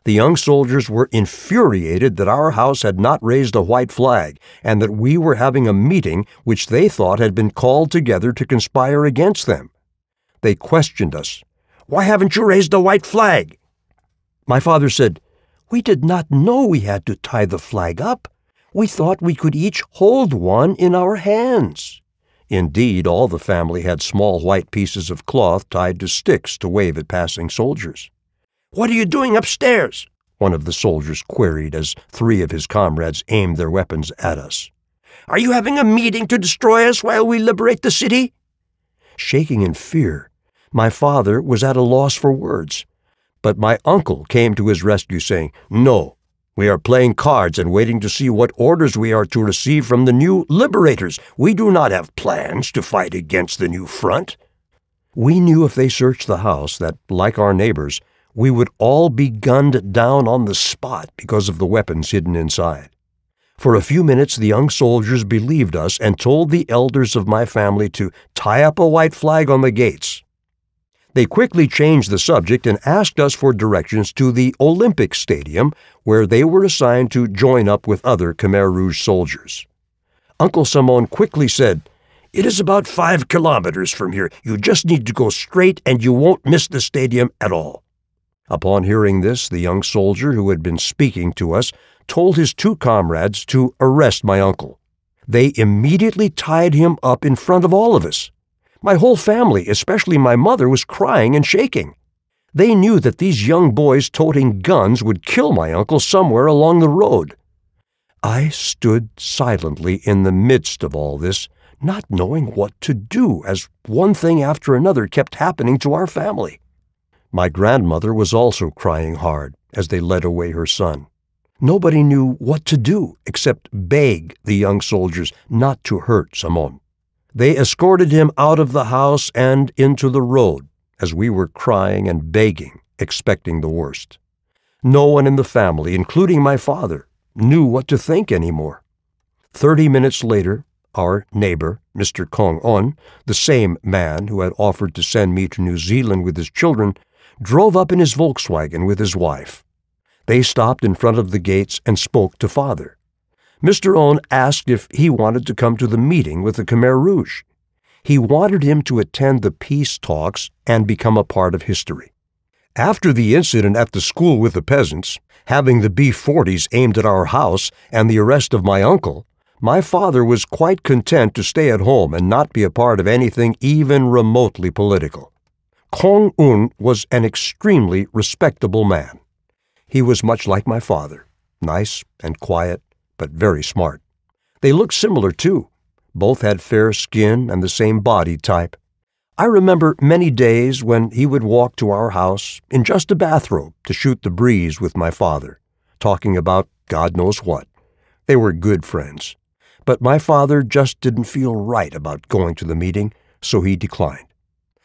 The young soldiers were infuriated that our house had not raised a white flag and that we were having a meeting which they thought had been called together to conspire against them. They questioned us. "Why haven't you raised a white flag?" My father said, "We did not know we had to tie the flag up. We thought we could each hold one in our hands." Indeed, all the family had small white pieces of cloth tied to sticks to wave at passing soldiers. "What are you doing upstairs?" one of the soldiers queried as 3 of his comrades aimed their weapons at us. "Are you having a meeting to destroy us while we liberate the city?" Shaking in fear, my father was at a loss for words. But my uncle came to his rescue, saying, "No, we are playing cards and waiting to see what orders we are to receive from the new liberators. We do not have plans to fight against the new front." We knew if they searched the house that, like our neighbors, we would all be gunned down on the spot because of the weapons hidden inside. For a few minutes the young soldiers believed us and told the elders of my family to tie up a white flag on the gates. They quickly changed the subject and asked us for directions to the Olympic Stadium, where they were assigned to join up with other Khmer Rouge soldiers. Uncle Simon quickly said, "It is about 5 kilometers from here. You just need to go straight and you won't miss the stadium at all." Upon hearing this, the young soldier who had been speaking to us told his 2 comrades to arrest my uncle. They immediately tied him up in front of all of us. My whole family, especially my mother, was crying and shaking. They knew that these young boys toting guns would kill my uncle somewhere along the road. I stood silently in the midst of all this, not knowing what to do, as one thing after another kept happening to our family. My grandmother was also crying hard as they led away her son. Nobody knew what to do except beg the young soldiers not to hurt Simon. They escorted him out of the house and into the road as we were crying and begging, expecting the worst. No one in the family, including my father, knew what to think anymore. 30 minutes later, our neighbor, Mr. Kong On, the same man who had offered to send me to New Zealand with his children, drove up in his Volkswagen with his wife. They stopped in front of the gates and spoke to Father. Mr. On asked if he wanted to come to the meeting with the Khmer Rouge. He wanted him to attend the peace talks and become a part of history. After the incident at the school with the peasants, having the B-40s aimed at our house, and the arrest of my uncle, my father was quite content to stay at home and not be a part of anything even remotely political. Kong Un was an extremely respectable man. He was much like my father, nice and quiet, but very smart. They looked similar, too. Both had fair skin and the same body type. I remember many days when he would walk to our house in just a bathrobe to shoot the breeze with my father, talking about God knows what. They were good friends. But my father just didn't feel right about going to the meeting, so he declined.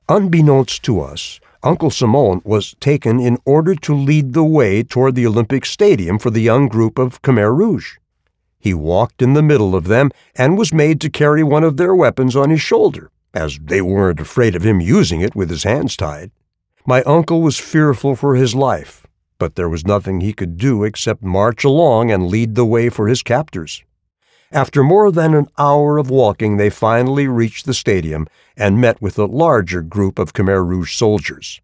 Unbeknownst to us, Uncle Simon was taken in order to lead the way toward the Olympic Stadium for the young group of Khmer Rouge. He walked in the middle of them and was made to carry one of their weapons on his shoulder, as they weren't afraid of him using it with his hands tied. My uncle was fearful for his life, but there was nothing he could do except march along and lead the way for his captors. After more than an hour of walking, they finally reached the stadium and met with a larger group of Khmer Rouge soldiers.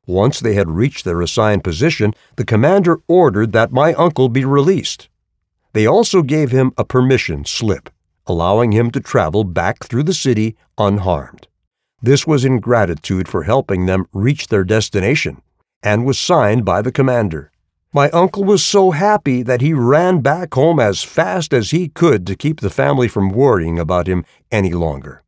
Once they had reached their assigned position, the commander ordered that my uncle be released. They also gave him a permission slip, allowing him to travel back through the city unharmed. This was in gratitude for helping them reach their destination, and was signed by the commander. My uncle was so happy that he ran back home as fast as he could to keep the family from worrying about him any longer.